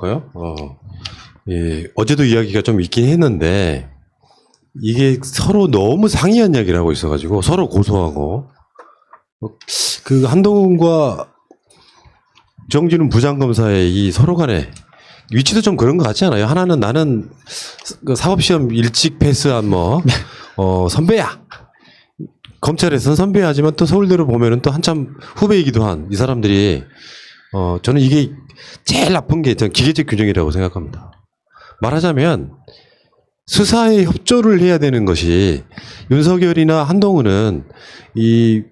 거요? 예, 어제도 이야기가 좀 있긴 했는데 이게 서로 너무 상이한 이야기를 하고 있어가지고 서로 고소하고 그 한동훈과 정진훈 부장검사의 이 서로 간에 위치도 좀 그런 것 같지 않아요? 하나는 나는 그 사법시험 일찍 패스한 선배야. 검찰에서는 선배하지만 또 서울대로 보면은 또 한참 후배이기도 한 이 사람들이 저는 이게 제일 나쁜 게 저는 기계적 균형이라고 생각합니다. 말하자면 수사에 협조를 해야 되는 것이 윤석열이나 한동훈은 이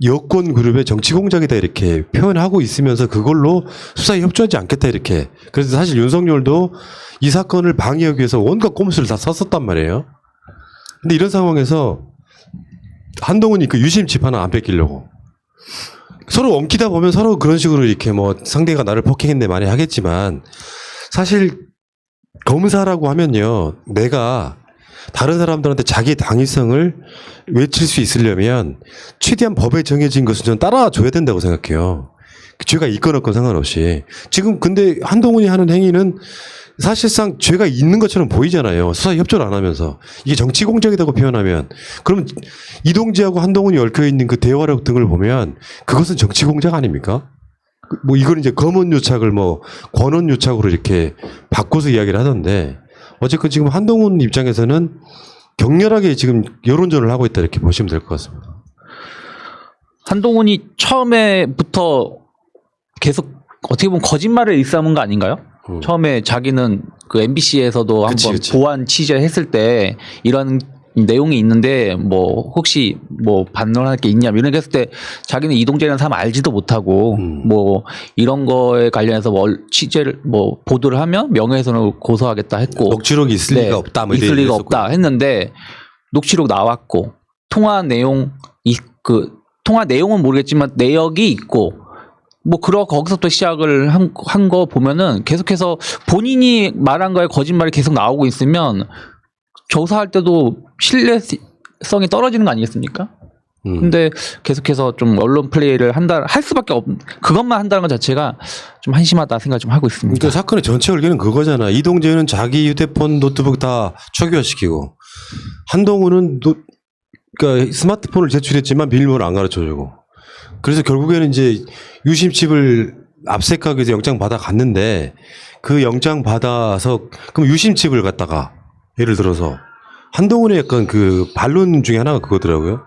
여권 그룹의 정치 공작이다 이렇게 표현하고 있으면서 그걸로 수사에 협조하지 않겠다 이렇게. 그래서 사실 윤석열도 이 사건을 방해하기 위해서 온갖 꼼수를 다 썼었단 말이에요. 근데 이런 상황에서 한동훈이 그 유심칩 하나 안 뺏기려고 서로 엉키다 보면 서로 그런 식으로 이렇게 상대가 나를 폭행했네 많이 하겠지만 사실 검사라고 하면요, 내가 다른 사람들한테 자기의 당위성을 외칠 수 있으려면 최대한 법에 정해진 것은 저는 따라줘야 된다고 생각해요. 죄가 있건 없건 상관없이. 지금 근데 한동훈이 하는 행위는 사실상 죄가 있는 것처럼 보이잖아요. 수사에 협조를 안 하면서. 이게 정치 공작이라고 표현하면. 그러면 이동재하고 한동훈이 얽혀있는 그 대화력 등을 보면 그것은 정치 공작 아닙니까? 이걸 이제 검언 유착을 권언 유착으로 이렇게 바꿔서 이야기를 하던데 어쨌든 지금 한동훈 입장에서는 격렬하게 지금 여론전을 하고 있다 이렇게 보시면 될 것 같습니다. 한동훈이 처음에부터 계속 어떻게 보면 거짓말을 일삼은 거 아닌가요? 처음에 자기는 그 MBC에서도 한번 보안 취재했을 때 이런 내용이 있는데 혹시 반론할 게 있냐 이런 게 했을 때 자기는 이동재라는 사람 알지도 못하고 이런 거에 관련해서 취재를 보도를 하면 명예훼손을 고소하겠다 했고 녹취록이 있을 리가 없다 있을 리가 없다 했는데 녹취록 나왔고 통화 내용은 모르겠지만 내역이 있고 거기서부터 시작을 한 거 보면은 계속해서 본인이 말한 거에 거짓말이 계속 나오고 있으면 조사할 때도 신뢰성이 떨어지는 거 아니겠습니까? 근데 계속해서 좀 언론 플레이를 할 수밖에 그것만 한다는 것 자체가 좀 한심하다 생각 좀 하고 있습니다. 그러니까 사건의 전체 얼개는 그거잖아. 이동재는 자기 휴대폰 노트북 다 초기화시키고 한동훈은 그러니까 스마트폰을 제출했지만 비밀번호를 안 가르쳐주고 그래서 결국에는 이제 유심칩을 압색하기 위해서 영장 받아 갔는데 그 영장 받아서 그럼 유심칩을 갖다가 예를 들어서 한동훈의 약간 그 반론 중에 하나가 그거더라고요.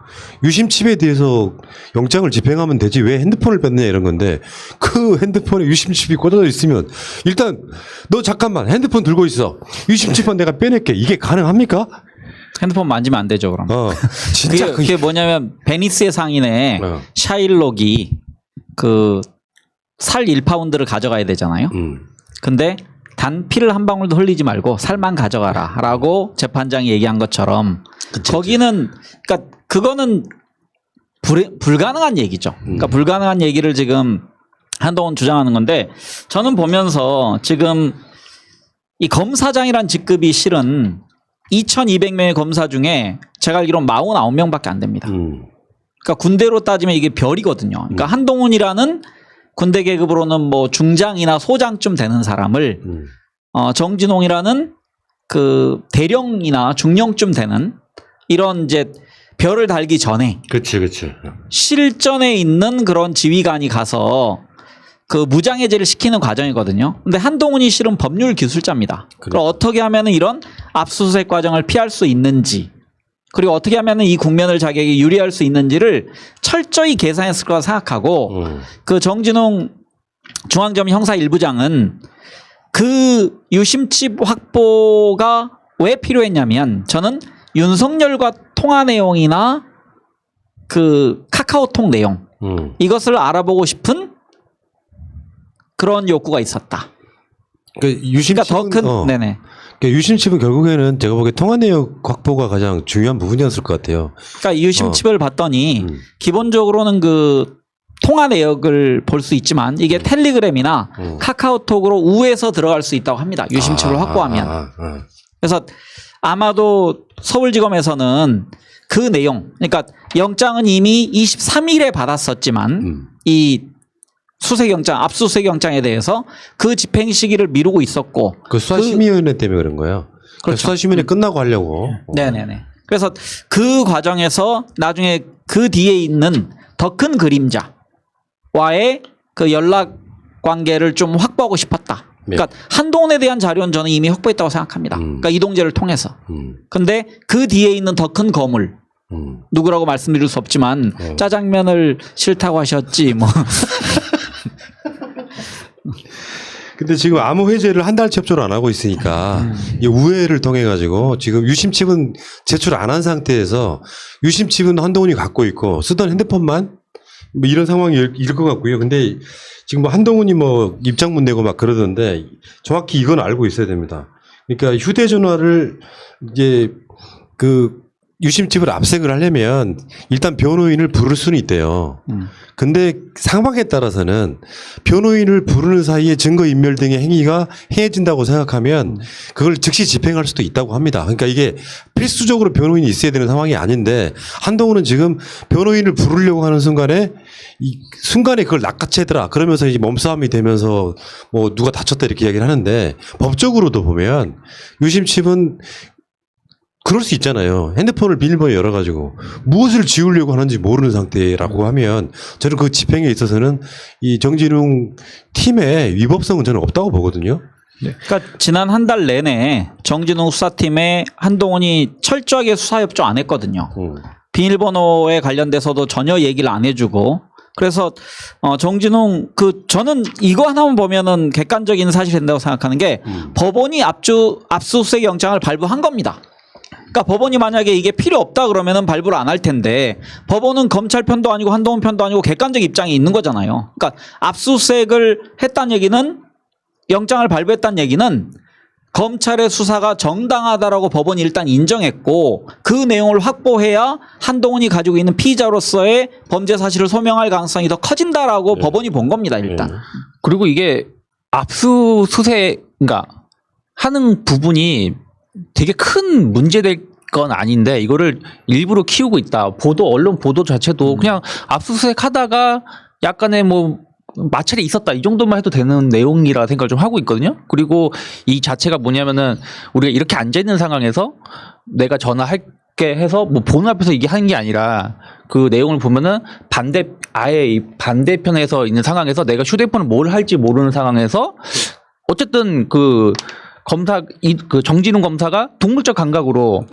유심칩에 대해서 영장을 집행하면 되지 왜 핸드폰을 뺐느냐 이런 건데 그 핸드폰에 유심칩이 꽂아져 있으면 일단 너 잠깐만 핸드폰 들고 있어. 유심칩은 내가 빼낼게. 이게 가능합니까? 핸드폰 만지면 안 되죠, 그럼. 진짜 그게 뭐냐면 베니스의 상인에 샤일록이 그 살 1파운드를 가져가야 되잖아요. 근데 단 피를 한 방울도 흘리지 말고 살만 가져가라 라고 재판장이 얘기한 것처럼 거기는 그러니까 그거는 불가능한 얘기죠. 그러니까 불가능한 얘기를 지금 한동훈 주장하는 건데 저는 보면서 지금 이 검사장이란 직급이 실은 2200명의 검사 중에 제가 알기로는 49명밖에 안 됩니다. 그러니까 군대로 따지면 이게 별이거든요. 그러니까 한동훈이라는 군대 계급으로는 중장이나 소장쯤 되는 사람을 정진홍이라는 그 대령이나 중령쯤 되는 이런 이제 별을 달기 전에 그렇지. 실전에 있는 그런 지휘관이 가서 그 무장해제를 시키는 과정이거든요. 근데 한동훈이 실은 법률 기술자입니다. 그럼 어떻게 하면 이런 압수수색 과정을 피할 수 있는지 그리고 어떻게 하면 이 국면을 자기에게 유리할 수 있는지를 철저히 계산했을 거라 생각하고 그 정진홍 중앙지검 형사 1부장은 그 유심칩 확보가 왜 필요했냐면 저는 윤석열과 통화 내용이나 그 카카오톡 내용 이것을 알아보고 싶은 그런 욕구가 있었다. 그러니까 유심칩은 더 큰 네네. 그러니까 유심칩은 결국에는 제가 보기에 통화 내역 확보가 가장 중요한 부분이었을 것 같아요. 그러니까 유심칩을 봤더니 기본적으로는 그 통화 내역을 볼 수 있지만 이게 텔레그램이나 카카오톡으로 우에서 들어갈 수 있다고 합니다. 유심칩을 확보하면. 그래서 아마도 서울지검에서는 그 내용, 그러니까 영장은 이미 23일에 받았었지만 이 수색영장, 압수수색영장에 대해서 그 집행 시기를 미루고 있었고. 그 수사심의위원회 때문에 그런 거예요. 그렇죠. 수사심의위원회 끝나고 하려고. 네네네. 그래서 그 과정에서 나중에 그 뒤에 있는 더 큰 그림자와의 그 연락 관계를 좀 확보하고 싶었다. 그러니까 한동훈에 대한 자료는 저는 이미 확보했다고 생각합니다. 그러니까 이동재를 통해서. 근데 그 뒤에 있는 더 큰 거물. 누구라고 말씀드릴 수 없지만 짜장면을 싫다고 하셨지 뭐. 근데 지금 아무 회제를 한 달치 협조를 안 하고 있으니까 이 우회를 통해 가지고 지금 유심칩은 제출 안 한 상태에서 유심칩은 한동훈이 갖고 있고 쓰던 핸드폰만 뭐 이런 상황일 것 같고요. 근데 지금 뭐 한동훈이 뭐 입장문 내고 막 그러던데 정확히 이건 알고 있어야 됩니다. 그러니까 휴대전화를 이제 그 유심칩을 압색을 하려면 일단 변호인을 부를 수는 있대요. 근데 상황에 따라서는 변호인을 부르는 사이에 증거인멸 등의 행위가 행해진다고 생각하면 그걸 즉시 집행할 수도 있다고 합니다. 그러니까 이게 필수적으로 변호인이 있어야 되는 상황이 아닌데 한동훈은 지금 변호인을 부르려고 하는 순간에 그걸 낚아채더라 그러면서 이제 몸싸움이 되면서 뭐 누가 다쳤다 이렇게 이야기를 하는데 법적으로도 보면 유심칩은 그럴 수 있잖아요. 핸드폰을 비밀번호 열어가지고 무엇을 지우려고 하는지 모르는 상태라고 하면 저는 그 집행에 있어서는 이 정진웅 팀의 위법성은 저는 없다고 보거든요. 네. 그러니까 지난 한 달 내내 정진웅 수사팀에 한동훈이 철저하게 수사 협조 안 했거든요. 비밀번호에 관련돼서도 전혀 얘기를 안 해주고 그래서 정진웅 저는 이거 하나만 보면은 객관적인 사실이 된다고 생각하는 게 법원이 압수수색 영장을 발부한 겁니다. 그러니까 법원이 만약에 이게 필요 없다 그러면은 발부를 안 할 텐데 법원은 검찰 편도 아니고 한동훈 편도 아니고 객관적 입장이 있는 거잖아요. 그러니까 압수수색을 했다는 얘기는 영장을 발부했다는 얘기는 검찰의 수사가 정당하다라고 법원이 일단 인정했고 그 내용을 확보해야 한동훈이 가지고 있는 피의자로서의 범죄 사실을 소명할 가능성이 더 커진다라고 법원이 본 겁니다. 일단. 그리고 이게 압수수색 그러니까 하는 부분이 되게 큰 문제될 건 아닌데 이거를 일부러 키우고 있다. 언론 보도 자체도 그냥 압수수색 하다가 약간의 뭐 마찰이 있었다. 이 정도만 해도 되는 내용이라 생각을 좀 하고 있거든요. 그리고 이 자체가 뭐냐면은 우리가 이렇게 앉아있는 상황에서 내가 전화할게 해서 뭐 번호 앞에서 이게 하는 게 아니라 그 내용을 보면은 아예 이 반대편에서 있는 상황에서 내가 휴대폰을 뭘 할지 모르는 상황에서 어쨌든 그 정진웅 검사가 동물적 감각으로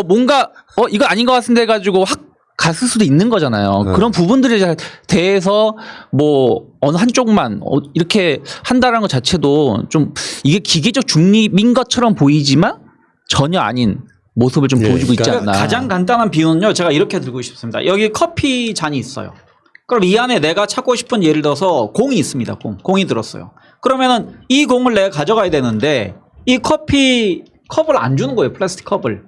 뭔가 이거 아닌 것 같은데 해가지고 확 갔을 수도 있는 거잖아요. 그런 부분들에 대해서 뭐 어느 한쪽만 이렇게 한다는 것 자체도 좀 이게 기계적 중립인 것처럼 보이지만 전혀 아닌 모습을 좀 보여주고 있지 않나. 가장 간단한 비유는요. 제가 이렇게 들고 싶습니다. 여기 커피 잔이 있어요. 그럼 이 안에 내가 찾고 싶은 예를 들어서 공이 있습니다. 공이 들었어요. 그러면은 이 공을 내가 가져가야 되는데 이 커피 컵을 안 주는 거예요. 플라스틱 컵을.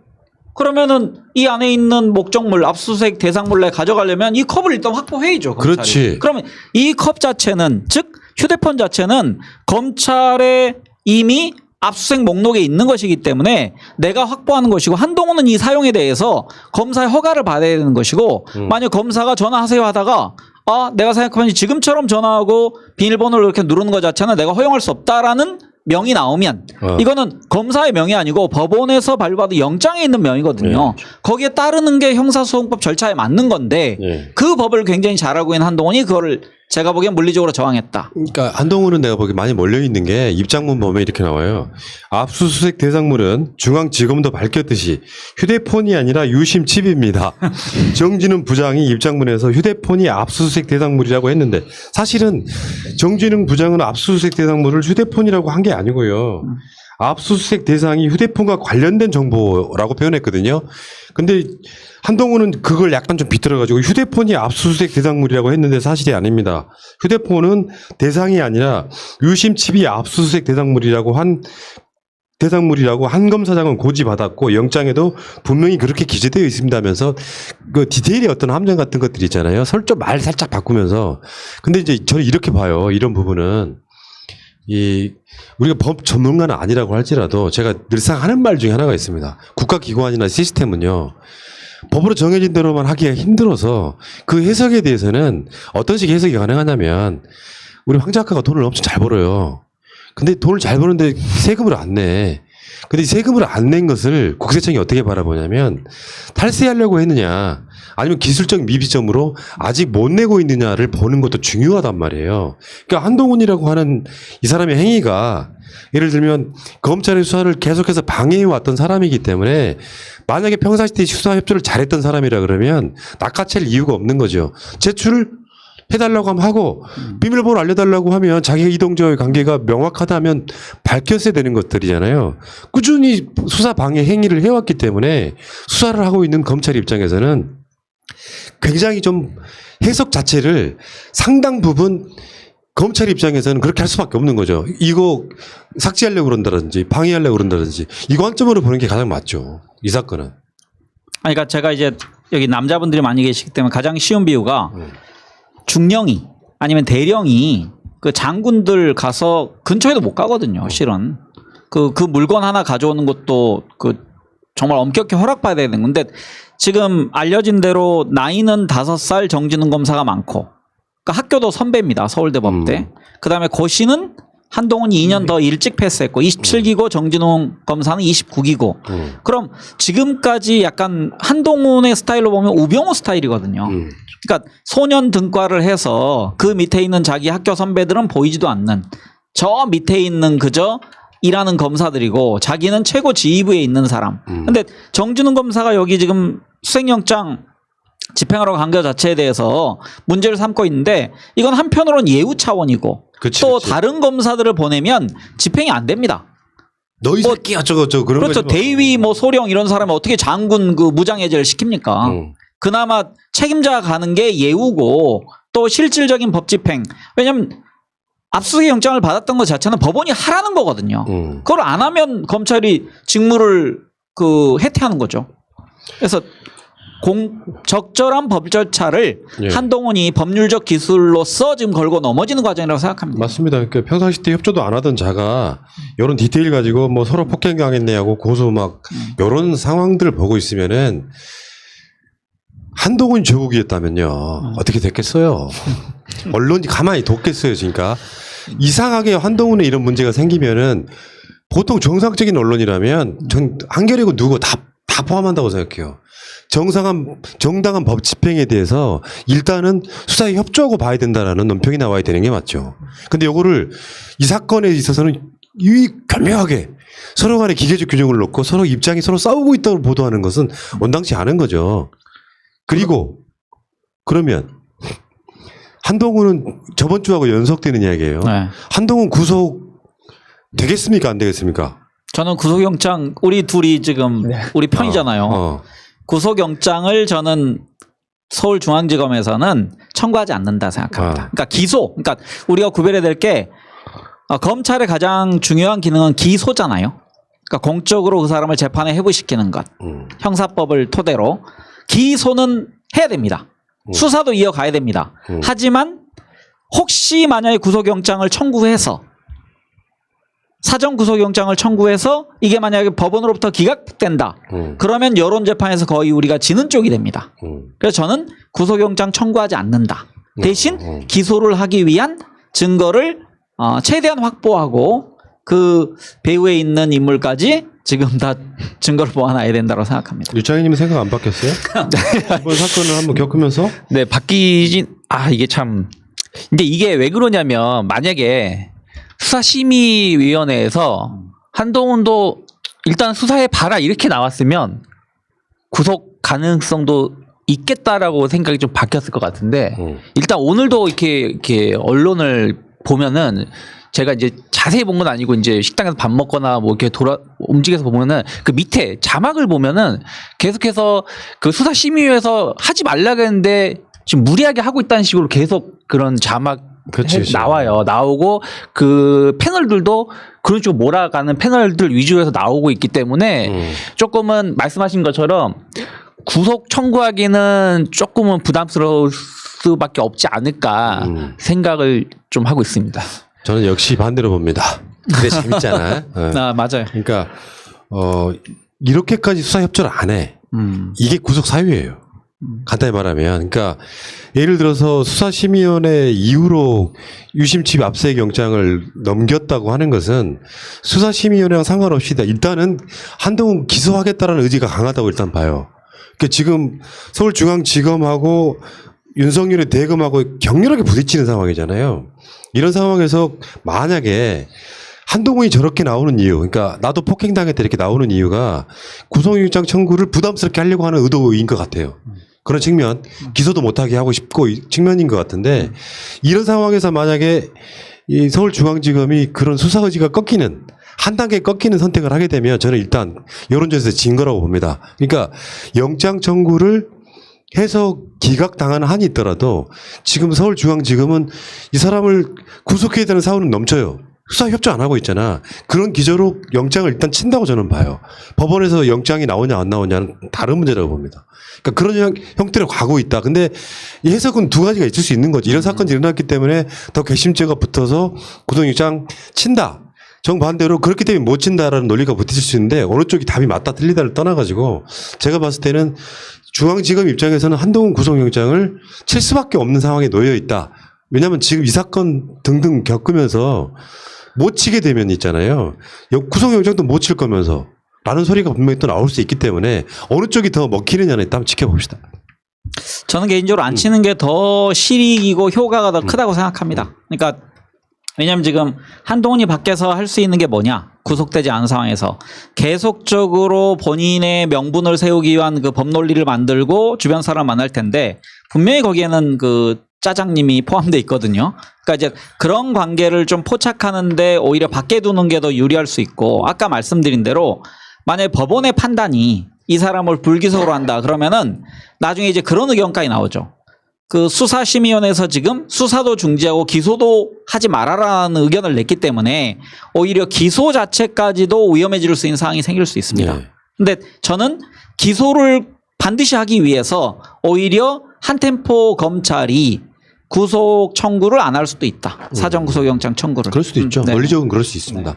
그러면은 이 안에 있는 목적물, 압수수색 대상물 내가 가져가려면 이 컵을 일단 확보해야죠. 검찰이. 그렇지. 그러면 이 컵 자체는 즉 휴대폰 자체는 검찰에 이미 압수수색 목록에 있는 것이기 때문에 내가 확보하는 것이고 한동훈은 이 사용에 대해서 검사의 허가를 받아야 되는 것이고 만약 검사가 전화하세요 하다가 내가 생각하면 지금처럼 전화하고 비밀번호를 이렇게 누르는 것 자체는 내가 허용할 수 없다라는 명이 나오면 이거는 검사의 명이 아니고 법원에서 발부받은 영장에 있는 명이거든요. 거기에 따르는 게 형사소송법 절차에 맞는 건데 그 법을 굉장히 잘 알고 있는 한동훈이 그거를 제가 보기엔 물리적으로 저항했다. 그러니까 한동훈은 내가 보기엔 많이 몰려있는 게 입장문 보면 이렇게 나와요. 압수수색 대상물은 중앙지검도 밝혔듯이 휴대폰이 아니라 유심칩입니다. 정진웅 부장이 입장문에서 휴대폰이 압수수색 대상물이라고 했는데 사실은 정진웅 부장은 압수수색 대상물을 휴대폰이라고 한 게 아니고요. 압수수색 대상이 휴대폰과 관련된 정보라고 표현했거든요. 근데 한동훈은 그걸 약간 좀 비틀어가지고 휴대폰이 압수수색 대상물이라고 했는데 사실이 아닙니다. 휴대폰은 대상이 아니라 유심칩이 압수수색 대상물이라고 한 검사장은 고지받았고 영장에도 분명히 그렇게 기재되어 있습니다 하면서 그 디테일의 어떤 함정 같은 것들이 있잖아요. 설정 말 살짝 바꾸면서. 근데 이제 저는 이렇게 봐요. 이런 부분은 우리가 법 전문가는 아니라고 할지라도 제가 늘상 하는 말 중에 하나가 있습니다. 국가기관이나 시스템은요. 법으로 정해진 대로만 하기가 힘들어서 그 해석에 대해서는 어떤 식의 해석이 가능하냐면 우리 황 작가가 돈을 엄청 잘 벌어요. 근데 돈을 잘 버는데 세금을 안 내. 근데 이 세금을 안 낸 것을 국세청이 어떻게 바라보냐면 탈세하려고 했느냐 아니면 기술적 미비점으로 아직 못 내고 있느냐를 보는 것도 중요하단 말이에요. 그러니까 한동훈이라고 하는 이 사람의 행위가 예를 들면 검찰의 수사를 계속해서 방해해왔던 사람이기 때문에 만약에 평상시에 수사 협조를 잘했던 사람이라 그러면 낚아챌 이유가 없는 거죠. 제출을 해달라고 하면 하고 비밀번호 알려달라고 하면 자기가 이동저의 관계가 명확하다면 밝혔어야 되는 것들이잖아요. 꾸준히 수사 방해 행위를 해왔기 때문에 수사를 하고 있는 검찰 입장에서는 굉장히 좀 해석 자체를 상당 부분 검찰 입장에서는 그렇게 할 수밖에 없는 거죠. 이거 삭제하려고 그런다든지 방해하려고 그런다든지 이 관점으로 보는 게 가장 맞죠. 이 사건은. 아니, 그러니까 제가 이제 여기 남자분들이 많이 계시기 때문에 가장 쉬운 비유가 중령이 아니면 대령이 그 장군들 가서 근처에도 못 가거든요. 실은 그 물건 하나 가져오는 것도 그 정말 엄격히 허락받아야 되는 건데 지금 알려진 대로 나이는 5살 정진웅 검사가 많고 그러니까 학교도 선배입니다. 서울대 법대. 그다음에 고시는 한동훈이 2년 더 일찍 패스했고 27기고 정진웅 검사는 29기고 그럼 지금까지 약간 한동훈의 스타일로 보면 우병우 스타일이거든요. 그러니까 소년 등과를 해서 그 밑에 있는 자기 학교 선배들은 보이지도 않는 저 밑에 있는 그저 일하는 검사들이고 자기는 최고 지휘부에 있는 사람. 근데 정진웅 검사가 여기 지금 수색영장 집행하러 간 것 자체에 대해서 문제를 삼고 있는데 이건 한편으로는 예우 차원이고 그치, 또 그치. 다른 검사들을 보내면 집행이 안 됩니다. 너희 뭐, 새끼 어쩌고 그런 그렇죠. 거지 뭐. 대위 뭐 소령 이런 사람은 어떻게 장군 그 무장해제를 시킵니까? 그나마 책임자가 가는 게 예우고 또 실질적인 법 집행. 왜냐하면 압수수색 영장을 받았던 것 자체는 법원이 하라는 거거든요. 그걸 안 하면 검찰이 직무를 그 해태하는 거죠. 그래서 적절한 법 절차를 예. 한동훈이 법률적 기술로서 지금 걸고 넘어지는 과정이라고 생각합니다. 맞습니다. 그러니까 평상시 때 협조도 안 하던 자가 이런 디테일 가지고 뭐 서로 폭행당했네 하고 고소 막 이런 상황들을 보고 있으면은 한동훈이 조국이었다면요 어떻게 됐겠어요. 언론이 가만히 뒀겠어요. 그러니까 이상하게 한동훈에 이런 문제가 생기면은 보통 정상적인 언론이라면 전 한겨레고 누구 다 포함한다고 생각해요. 정당한 법 집행에 대해서 일단은 수사에 협조하고 봐야 된다라는 논평이 나와야 되는 게 맞죠. 근데 요거를 이 사건에 있어서는 교묘하게 서로 간에 기계적 균형을 놓고 서로 입장이 서로 싸우고 있다고 보도하는 것은 온당치 않은 거죠. 그리고 그러면 한동훈은 저번 주하고 연속되는 이야기예요. 네. 한동훈 구속 되겠습니까? 안 되겠습니까? 저는 구속영장 우리 둘이 지금 우리 편이잖아요. 구속영장을 저는 서울중앙지검에서는 청구하지 않는다 생각합니다. 그러니까 기소. 그러니까 우리가 구별해야 될 게 검찰의 가장 중요한 기능은 기소잖아요. 그러니까 공적으로 그 사람을 재판에 회부시키는 것. 형사법을 토대로 기소는 해야 됩니다. 수사도 이어가야 됩니다. 하지만 혹시 만약에 구속영장을 청구해서 사전 구속영장을 청구해서 이게 만약에 법원으로부터 기각된다. 그러면 여론재판에서 거의 우리가 지는 쪽이 됩니다. 그래서 저는 구속영장 청구하지 않는다. 대신 기소를 하기 위한 증거를 최대한 확보하고 그 배후에 있는 인물까지 지금 다 증거를 모아놔야 된다고 생각합니다. 유창희님은 생각 안 바뀌었어요? 이번 사건을 한번 겪으면서? 네, 이게 참. 근데 이게 왜 그러냐면 만약에 수사심의위원회에서 한동훈도 일단 수사해 봐라 이렇게 나왔으면 구속 가능성도 있겠다라고 생각이 좀 바뀌었을 것 같은데 일단 오늘도 이렇게 언론을 보면은 제가 이제 자세히 본 건 아니고 이제 식당에서 밥 먹거나 뭐 이렇게 움직여서 보면은 그 밑에 자막을 보면은 계속해서 그 수사심의위에서 하지 말라고 했는데 지금 무리하게 하고 있다는 식으로 계속 그런 자막 나오고 그 패널들도 그런 식으로 몰아가는 패널들 위주로 해서 나오고 있기 때문에 조금은 말씀하신 것처럼 구속 청구하기는 조금은 부담스러울 수밖에 없지 않을까 생각을 좀 하고 있습니다. 저는 역시 반대로 봅니다. 근데 재밌잖아. 맞아요. 그러니까 이렇게까지 수사 협조를 안 해. 이게 구속 사유예요. 간단히 말하면, 그러니까 예를 들어서 수사심의위원회 이후로 유심칩 압수수색 영장을 넘겼다고 하는 것은 수사심의위원회랑 상관없이 일단은 한동훈 기소하겠다라는 의지가 강하다고 일단 봐요. 그러니까 지금 서울중앙지검하고 윤석열의 대검하고 격렬하게 부딪히는 상황이잖아요. 이런 상황에서 만약에 한동훈이 저렇게 나오는 이유, 그러니까 나도 폭행당했다 이렇게 나오는 이유가 구속영장 청구를 부담스럽게 하려고 하는 의도인 것 같아요. 그런 측면, 기소도 못하게 하고 싶고 측면인 것 같은데, 이런 상황에서 만약에 이 서울중앙지검이 그런 수사 의지가 꺾이는, 한 단계 꺾이는 선택을 하게 되면 저는 일단 여론조사에서 진 거라고 봅니다. 그러니까 영장 청구를 해서 기각당하는 한이 있더라도 지금 서울중앙지검은 이 사람을 구속해야 되는 사유는 넘쳐요. 수사 협조 안 하고 있잖아. 그런 기저로 영장을 일단 친다고 저는 봐요. 법원에서 영장이 나오냐 안 나오냐는 다른 문제라고 봅니다. 그러니까 그런 형태로 가고 있다. 근데 이 해석은 두 가지가 있을 수 있는 거지. 이런 사건이 일어났기 때문에 더 괘씸죄가 붙어서 구속영장 친다. 정반대로 그렇기 때문에 못 친다라는 논리가 붙을 수 있는데 어느 쪽이 답이 맞다 틀리다를 떠나가지고 제가 봤을 때는 중앙지검 입장에서는 한동훈 구속영장을 칠 수밖에 없는 상황에 놓여 있다. 왜냐하면 지금 이 사건 등등 겪으면서 못 치게 되면 있잖아요. 구속영장도 못 칠 거면서 라는 소리가 분명히 또 나올 수 있기 때문에 어느 쪽이 더 먹히느냐는 일단 지켜봅시다. 저는 개인적으로 안 치는 게 더 실익이고 효과가 더 크다고 생각합니다. 그러니까 왜냐하면 지금 한동훈이 밖에서 할 수 있는 게 뭐냐? 구속되지 않은 상황에서 계속적으로 본인의 명분을 세우기 위한 그 법 논리를 만들고 주변 사람 만날 텐데 분명히 거기에는 그 짜장님이 포함되어 있거든요. 그러니까 이제 그런 관계를 좀 포착하는데 오히려 밖에 두는 게 더 유리할 수 있고, 아까 말씀드린 대로 만약에 법원의 판단이 이 사람을 불기소로 한다 그러면은 나중에 이제 그런 의견까지 나오죠. 그 수사심의위원회에서 지금 수사도 중지하고 기소도 하지 말아라는 의견을 냈기 때문에 오히려 기소 자체까지도 위험해질 수 있는 상황이 생길 수 있습니다. 네. 근데 저는 기소를 반드시 하기 위해서 오히려 한 템포 검찰이 구속 청구를 안 할 수도 있다. 사전 구속영장 청구를. 그럴 수도 있죠. 네. 논리적으로 그럴 수 있습니다.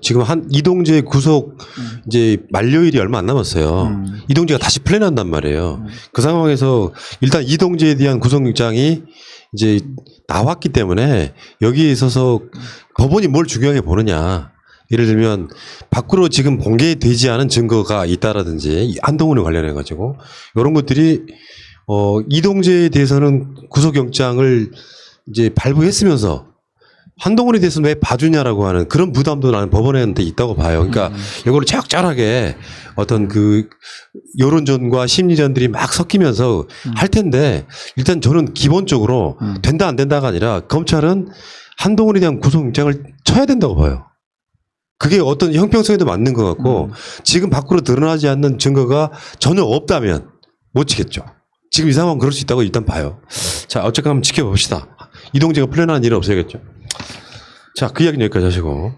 지금 이동재 구속 이제 만료일이 얼마 안 남았어요. 이동재가 다시 플랜한단 말이에요. 그 상황에서 일단 이동재에 대한 구속영장이 이제 나왔기 때문에 여기에 있어서 법원이 뭘 중요하게 보느냐. 예를 들면 밖으로 지금 공개되지 않은 증거가 있다라든지 한동훈에 관련해 가지고 이런 것들이 이동재에 대해서는 구속영장을 이제 발부했으면서 한동훈에 대해서는 왜 봐주냐라고 하는 그런 부담도 나는 법원한테 있다고 봐요. 그러니까 이거를 적절하게 어떤 그 여론전과 심리전들이 막 섞이면서 할 텐데 일단 저는 기본적으로 된다 안 된다가 아니라 검찰은 한동훈에 대한 구속영장을 쳐야 된다고 봐요. 그게 어떤 형평성에도 맞는 것 같고 지금 밖으로 드러나지 않는 증거가 전혀 없다면 못 치겠죠. 지금 이 상황은 그럴 수 있다고 일단 봐요. 자, 어쨌건 한번 지켜봅시다. 이동재가 플랜하는 일은 없어야겠죠. 자, 그 이야기는 여기까지 하시고.